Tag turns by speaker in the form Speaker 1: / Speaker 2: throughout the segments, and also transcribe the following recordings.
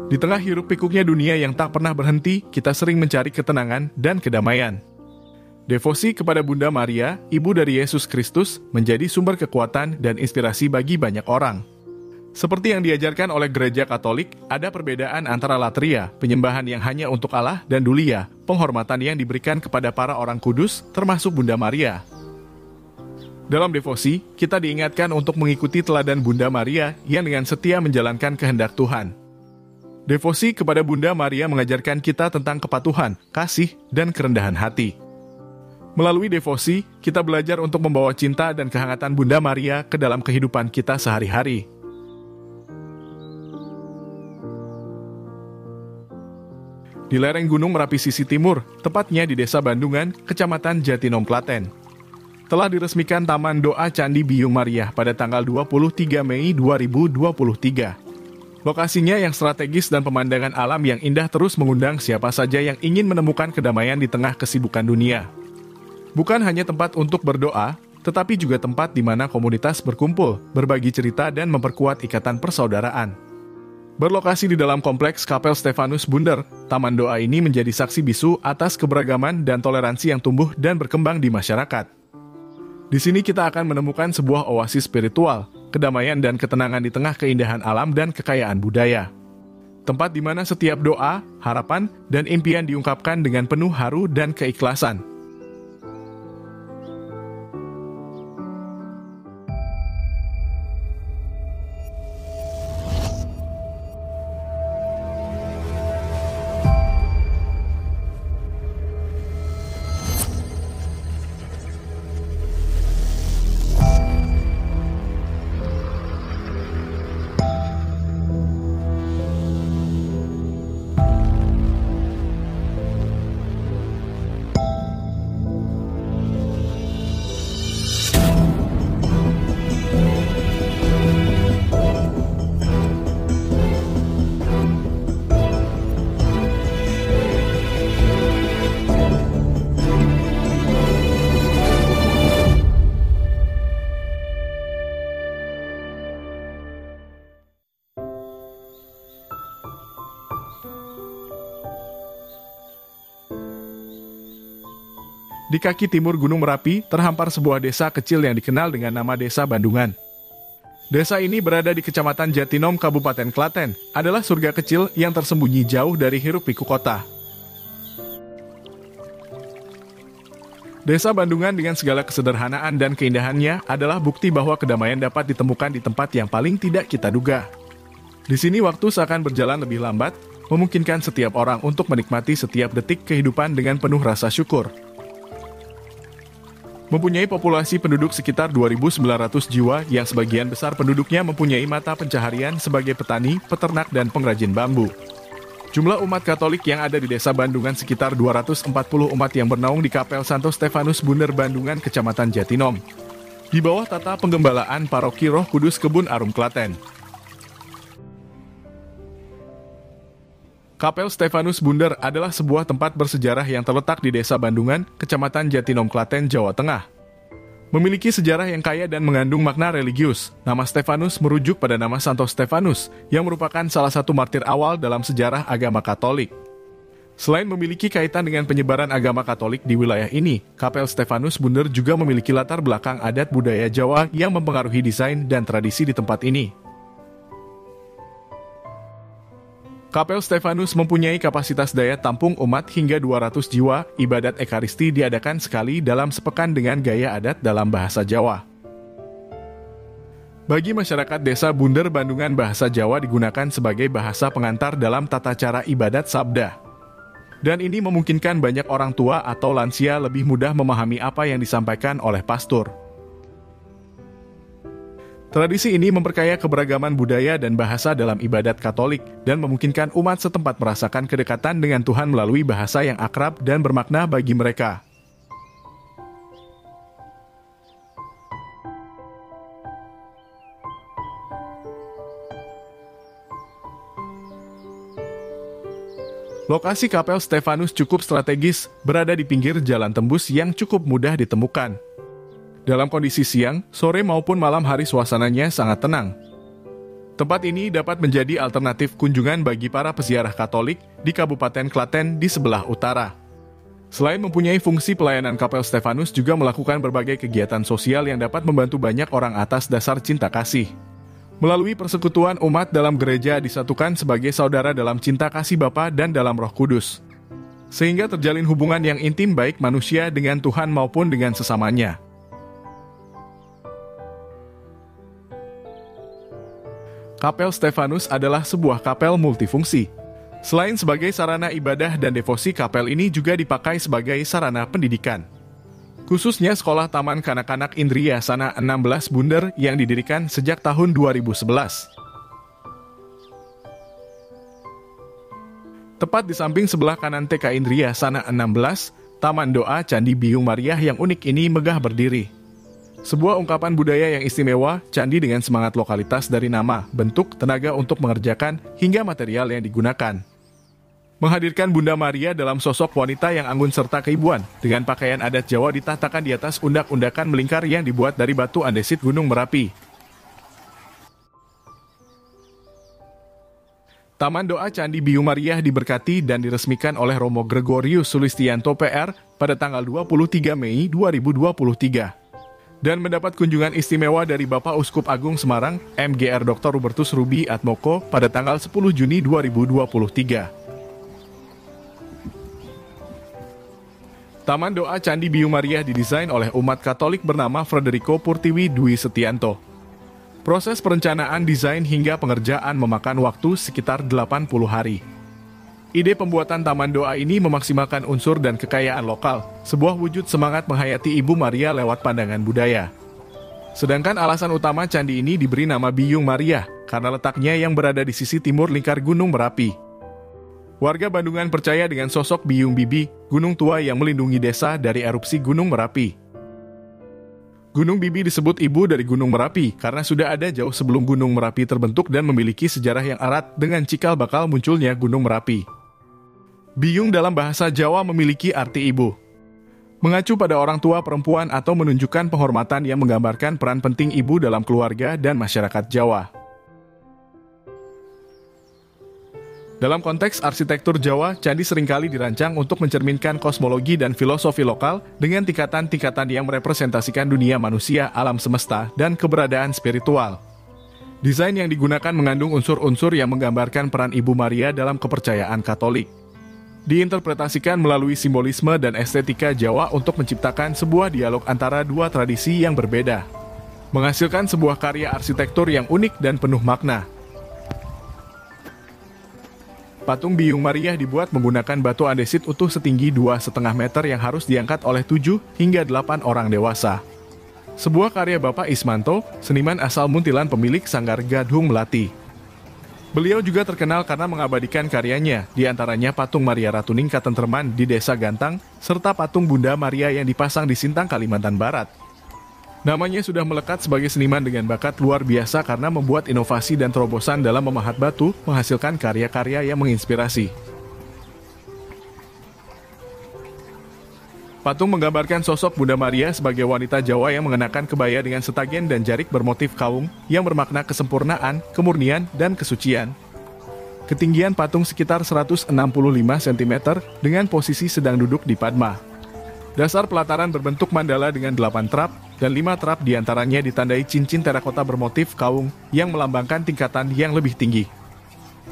Speaker 1: Di tengah hiruk-pikuknya dunia yang tak pernah berhenti, kita sering mencari ketenangan dan kedamaian. Devosi kepada Bunda Maria, Ibu dari Yesus Kristus, menjadi sumber kekuatan dan inspirasi bagi banyak orang. Seperti yang diajarkan oleh Gereja Katolik, ada perbedaan antara latria, penyembahan yang hanya untuk Allah, dan dulia, penghormatan yang diberikan kepada para orang kudus, termasuk Bunda Maria. Dalam devosi, kita diingatkan untuk mengikuti teladan Bunda Maria yang dengan setia menjalankan kehendak Tuhan. Devosi kepada Bunda Maria mengajarkan kita tentang kepatuhan, kasih, dan kerendahan hati. Melalui devosi, kita belajar untuk membawa cinta dan kehangatan Bunda Maria ke dalam kehidupan kita sehari-hari. Di lereng Gunung Merapi sisi timur, tepatnya di Desa Bandungan, Kecamatan Jatinom, Klaten, telah diresmikan Taman Doa Candi Biyung Maria pada tanggal 23 Mei 2023. Lokasinya yang strategis dan pemandangan alam yang indah terus mengundang siapa saja yang ingin menemukan kedamaian di tengah kesibukan dunia. Bukan hanya tempat untuk berdoa, tetapi juga tempat di mana komunitas berkumpul, berbagi cerita dan memperkuat ikatan persaudaraan. Berlokasi di dalam kompleks Kapel Stefanus Bunder, Taman Doa ini menjadi saksi bisu atas keberagaman dan toleransi yang tumbuh dan berkembang di masyarakat. Di sini kita akan menemukan sebuah oasis spiritual, kedamaian dan ketenangan di tengah keindahan alam dan kekayaan budaya. Tempat di mana setiap doa, harapan, dan impian diungkapkan dengan penuh haru dan keikhlasan. Di kaki timur Gunung Merapi, terhampar sebuah desa kecil yang dikenal dengan nama Desa Bandungan. Desa ini berada di Kecamatan Jatinom, Kabupaten Klaten, adalah surga kecil yang tersembunyi jauh dari hiruk-pikuk kota. Desa Bandungan dengan segala kesederhanaan dan keindahannya adalah bukti bahwa kedamaian dapat ditemukan di tempat yang paling tidak kita duga. Di sini waktu seakan berjalan lebih lambat, memungkinkan setiap orang untuk menikmati setiap detik kehidupan dengan penuh rasa syukur. Mempunyai populasi penduduk sekitar 2.900 jiwa yang sebagian besar penduduknya mempunyai mata pencaharian sebagai petani, peternak, dan pengrajin bambu. Jumlah umat Katolik yang ada di Desa Bandungan sekitar 240 umat yang bernaung di Kapel Santo Stefanus Bunder Bandungan, Kecamatan Jatinom, di bawah tata penggembalaan Paroki Roh Kudus Kebun Arum, Klaten. Kapel Stefanus Bunder adalah sebuah tempat bersejarah yang terletak di Desa Bandungan, Kecamatan Jatinom, Klaten, Jawa Tengah. Memiliki sejarah yang kaya dan mengandung makna religius. Nama Stefanus merujuk pada nama Santo Stefanus, yang merupakan salah satu martir awal dalam sejarah agama Katolik. Selain memiliki kaitan dengan penyebaran agama Katolik di wilayah ini, Kapel Stefanus Bunder juga memiliki latar belakang adat budaya Jawa yang mempengaruhi desain dan tradisi di tempat ini. Kapel Stefanus mempunyai kapasitas daya tampung umat hingga 200 jiwa. Ibadat Ekaristi diadakan sekali dalam sepekan dengan gaya adat dalam bahasa Jawa. Bagi masyarakat Desa Bunder Bandungan, bahasa Jawa digunakan sebagai bahasa pengantar dalam tata cara ibadat sabda. Dan ini memungkinkan banyak orang tua atau lansia lebih mudah memahami apa yang disampaikan oleh pastor. Tradisi ini memperkaya keberagaman budaya dan bahasa dalam ibadat Katolik dan memungkinkan umat setempat merasakan kedekatan dengan Tuhan melalui bahasa yang akrab dan bermakna bagi mereka. Lokasi Kapel Stefanus cukup strategis, berada di pinggir jalan tembus yang cukup mudah ditemukan. Dalam kondisi siang, sore maupun malam hari suasananya sangat tenang. Tempat ini dapat menjadi alternatif kunjungan bagi para peziarah Katolik di Kabupaten Klaten di sebelah utara. Selain mempunyai fungsi pelayanan, Kapel Stefanus juga melakukan berbagai kegiatan sosial yang dapat membantu banyak orang atas dasar cinta kasih. Melalui persekutuan umat dalam gereja disatukan sebagai saudara dalam cinta kasih Bapa dan dalam Roh Kudus. Sehingga terjalin hubungan yang intim baik manusia dengan Tuhan maupun dengan sesamanya. Kapel Stefanus adalah sebuah kapel multifungsi. Selain sebagai sarana ibadah dan devosi, kapel ini juga dipakai sebagai sarana pendidikan. Khususnya Sekolah Taman Kanak-kanak Indria Sana 16 Bunder yang didirikan sejak tahun 2011. Tepat di samping sebelah kanan TK Indria Sana 16, Taman Doa Candi Biyung Mariah yang unik ini megah berdiri. Sebuah ungkapan budaya yang istimewa, candi dengan semangat lokalitas dari nama, bentuk, tenaga untuk mengerjakan, hingga material yang digunakan. Menghadirkan Bunda Maria dalam sosok wanita yang anggun serta keibuan, dengan pakaian adat Jawa ditatakan di atas undak-undakan melingkar yang dibuat dari batu andesit Gunung Merapi. Taman Doa Candi Biyung Mariah diberkati dan diresmikan oleh Romo Gregorius Sulistianto PR pada tanggal 23 Mei 2023. Dan mendapat kunjungan istimewa dari Bapak Uskup Agung Semarang, MGR Dr. Hubertus Ruby Atmoko pada tanggal 10 Juni 2023. Taman Doa Candi Biyung Mariah didesain oleh umat Katolik bernama Frederico Purtiwi Dwi Setianto. Proses perencanaan, desain hingga pengerjaan memakan waktu sekitar 80 hari. Ide pembuatan Taman Doa ini memaksimalkan unsur dan kekayaan lokal, sebuah wujud semangat menghayati Ibu Maria lewat pandangan budaya. Sedangkan alasan utama candi ini diberi nama Biyung Mariah, karena letaknya yang berada di sisi timur lingkar Gunung Merapi. Warga Bandungan percaya dengan sosok Biyung Bibi, gunung tua yang melindungi desa dari erupsi Gunung Merapi. Gunung Bibi disebut ibu dari Gunung Merapi karena sudah ada jauh sebelum Gunung Merapi terbentuk dan memiliki sejarah yang erat dengan cikal bakal munculnya Gunung Merapi. Biyung dalam bahasa Jawa memiliki arti ibu. Mengacu pada orang tua perempuan atau menunjukkan penghormatan yang menggambarkan peran penting ibu dalam keluarga dan masyarakat Jawa. Dalam konteks arsitektur Jawa, candi seringkali dirancang untuk mencerminkan kosmologi dan filosofi lokal dengan tingkatan-tingkatan yang merepresentasikan dunia manusia, alam semesta, dan keberadaan spiritual. Desain yang digunakan mengandung unsur-unsur yang menggambarkan peran Ibu Maria dalam kepercayaan Katolik. Diinterpretasikan melalui simbolisme dan estetika Jawa untuk menciptakan sebuah dialog antara dua tradisi yang berbeda, menghasilkan sebuah karya arsitektur yang unik dan penuh makna. Patung Biyung Mariah dibuat menggunakan batu andesit utuh setinggi 2,5 meter yang harus diangkat oleh 7 hingga 8 orang dewasa. Sebuah karya Bapak Ismanto, seniman asal Muntilan pemilik Sanggar Gadung Melati. Beliau juga terkenal karena mengabadikan karyanya, diantaranya patung Maria Ratuning Katentreman di Desa Gantang, serta patung Bunda Maria yang dipasang di Sintang, Kalimantan Barat. Namanya sudah melekat sebagai seniman dengan bakat luar biasa karena membuat inovasi dan terobosan dalam memahat batu, menghasilkan karya-karya yang menginspirasi. Patung menggambarkan sosok Bunda Maria sebagai wanita Jawa yang mengenakan kebaya dengan setagen dan jarik bermotif kaung yang bermakna kesempurnaan, kemurnian, dan kesucian. Ketinggian patung sekitar 165 cm dengan posisi sedang duduk di Padma. Dasar pelataran berbentuk mandala dengan 8 trap, dan 5 trap diantaranya ditandai cincin terakota bermotif kaung yang melambangkan tingkatan yang lebih tinggi.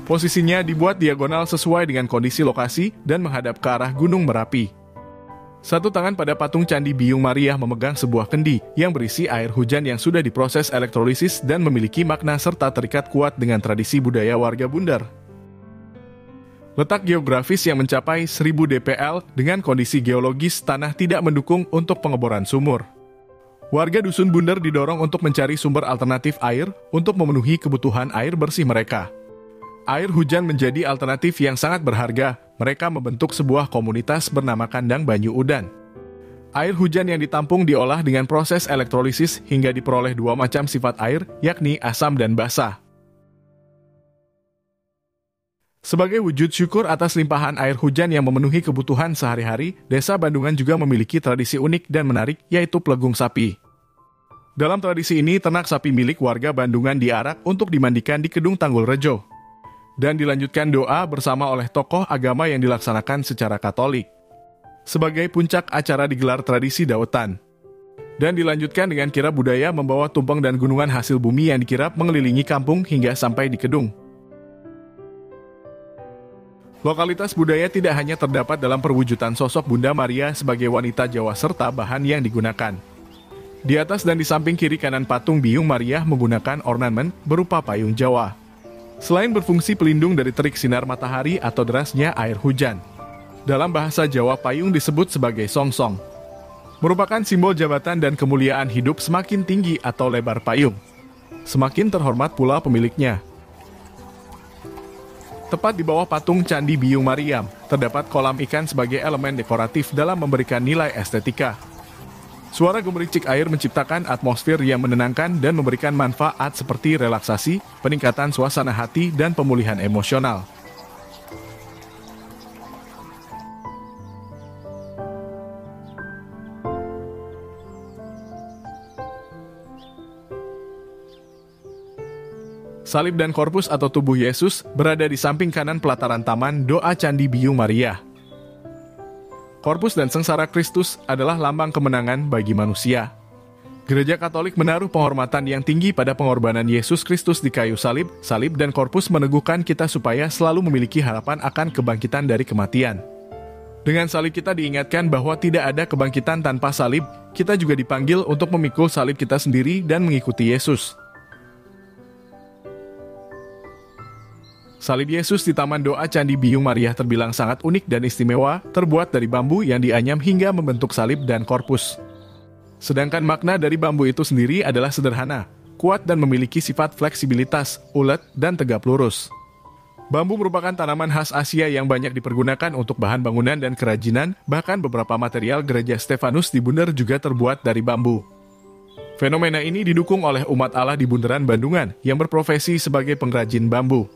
Speaker 1: Posisinya dibuat diagonal sesuai dengan kondisi lokasi dan menghadap ke arah Gunung Merapi. Satu tangan pada patung Candi Biyung Mariah memegang sebuah kendi yang berisi air hujan yang sudah diproses elektrolisis dan memiliki makna serta terikat kuat dengan tradisi budaya warga Bundar. Letak geografis yang mencapai 1000 dpl dengan kondisi geologis tanah tidak mendukung untuk pengeboran sumur. Warga Dusun Bundar didorong untuk mencari sumber alternatif air untuk memenuhi kebutuhan air bersih mereka. Air hujan menjadi alternatif yang sangat berharga. Mereka membentuk sebuah komunitas bernama Kandang Banyu Udan. Air hujan yang ditampung diolah dengan proses elektrolisis hingga diperoleh 2 macam sifat air, yakni asam dan basah. Sebagai wujud syukur atas limpahan air hujan yang memenuhi kebutuhan sehari-hari, Desa Bandungan juga memiliki tradisi unik dan menarik, yaitu Pelegung Sapi. Dalam tradisi ini, ternak sapi milik warga Bandungan diarak untuk dimandikan di Kedung Tanggul Rejo. Dan dilanjutkan doa bersama oleh tokoh agama yang dilaksanakan secara Katolik. Sebagai puncak acara digelar tradisi Dawetan. Dan dilanjutkan dengan kirap budaya membawa tumpeng dan gunungan hasil bumi yang dikirap mengelilingi kampung hingga sampai di Kedung. Lokalitas budaya tidak hanya terdapat dalam perwujudan sosok Bunda Maria sebagai wanita Jawa serta bahan yang digunakan. Di atas dan di samping kiri kanan patung Biyung Maria menggunakan ornamen berupa payung Jawa. Selain berfungsi pelindung dari terik sinar matahari atau derasnya air hujan. Dalam bahasa Jawa, payung disebut sebagai songsong. Merupakan simbol jabatan dan kemuliaan hidup. Semakin tinggi atau lebar payung, semakin terhormat pula pemiliknya. Tepat di bawah patung Candi Biyung Mariam, terdapat kolam ikan sebagai elemen dekoratif dalam memberikan nilai estetika. Suara gemericik air menciptakan atmosfer yang menenangkan dan memberikan manfaat seperti relaksasi, peningkatan suasana hati, dan pemulihan emosional. Salib dan korpus atau tubuh Yesus berada di samping kanan pelataran taman doa Candi Biyung Maria. Korpus dan sengsara Kristus adalah lambang kemenangan bagi manusia. Gereja Katolik menaruh penghormatan yang tinggi pada pengorbanan Yesus Kristus di kayu salib. Salib dan korpus meneguhkan kita supaya selalu memiliki harapan akan kebangkitan dari kematian. Dengan salib kita diingatkan bahwa tidak ada kebangkitan tanpa salib. Kita juga dipanggil untuk memikul salib kita sendiri dan mengikuti Yesus. Salib Yesus di Taman Doa Candi Biyung Maria terbilang sangat unik dan istimewa, terbuat dari bambu yang dianyam hingga membentuk salib dan korpus. Sedangkan makna dari bambu itu sendiri adalah sederhana, kuat dan memiliki sifat fleksibilitas, ulet, dan tegap lurus. Bambu merupakan tanaman khas Asia yang banyak dipergunakan untuk bahan bangunan dan kerajinan, bahkan beberapa material gereja Stefanus di Bunder juga terbuat dari bambu. Fenomena ini didukung oleh umat Allah di Bundaran Bandungan yang berprofesi sebagai pengrajin bambu.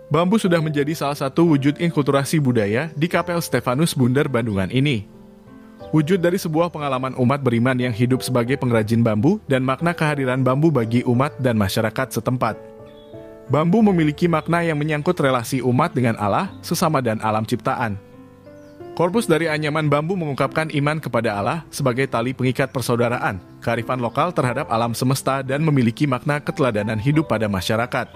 Speaker 1: Bambu sudah menjadi salah satu wujud inkulturasi budaya di Kapel Stefanus Bunder Bandungan ini. Wujud dari sebuah pengalaman umat beriman yang hidup sebagai pengrajin bambu dan makna kehadiran bambu bagi umat dan masyarakat setempat. Bambu memiliki makna yang menyangkut relasi umat dengan Allah, sesama dan alam ciptaan. Korpus dari anyaman bambu mengungkapkan iman kepada Allah sebagai tali pengikat persaudaraan, kearifan lokal terhadap alam semesta dan memiliki makna keteladanan hidup pada masyarakat.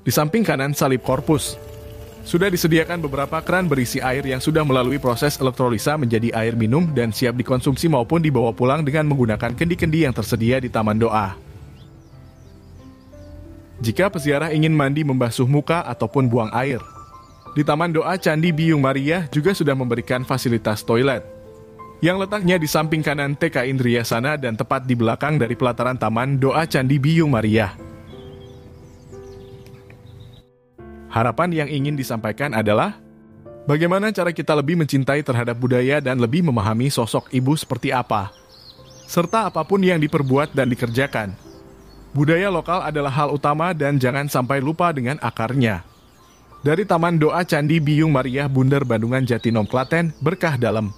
Speaker 1: Di samping kanan salib korpus, sudah disediakan beberapa keran berisi air yang sudah melalui proses elektrolisa menjadi air minum dan siap dikonsumsi maupun dibawa pulang dengan menggunakan kendi-kendi yang tersedia di Taman Doa. Jika peziarah ingin mandi membasuh muka ataupun buang air, di Taman Doa Candi Biyung Maria juga sudah memberikan fasilitas toilet, yang letaknya di samping kanan TK Indriyasana dan tepat di belakang dari pelataran Taman Doa Candi Biyung Maria. Harapan yang ingin disampaikan adalah, bagaimana cara kita lebih mencintai terhadap budaya dan lebih memahami sosok ibu seperti apa, serta apapun yang diperbuat dan dikerjakan. Budaya lokal adalah hal utama dan jangan sampai lupa dengan akarnya. Dari Taman Doa Candi Biyung Maria Bunder Bandungan Jatinom Klaten, berkah dalam.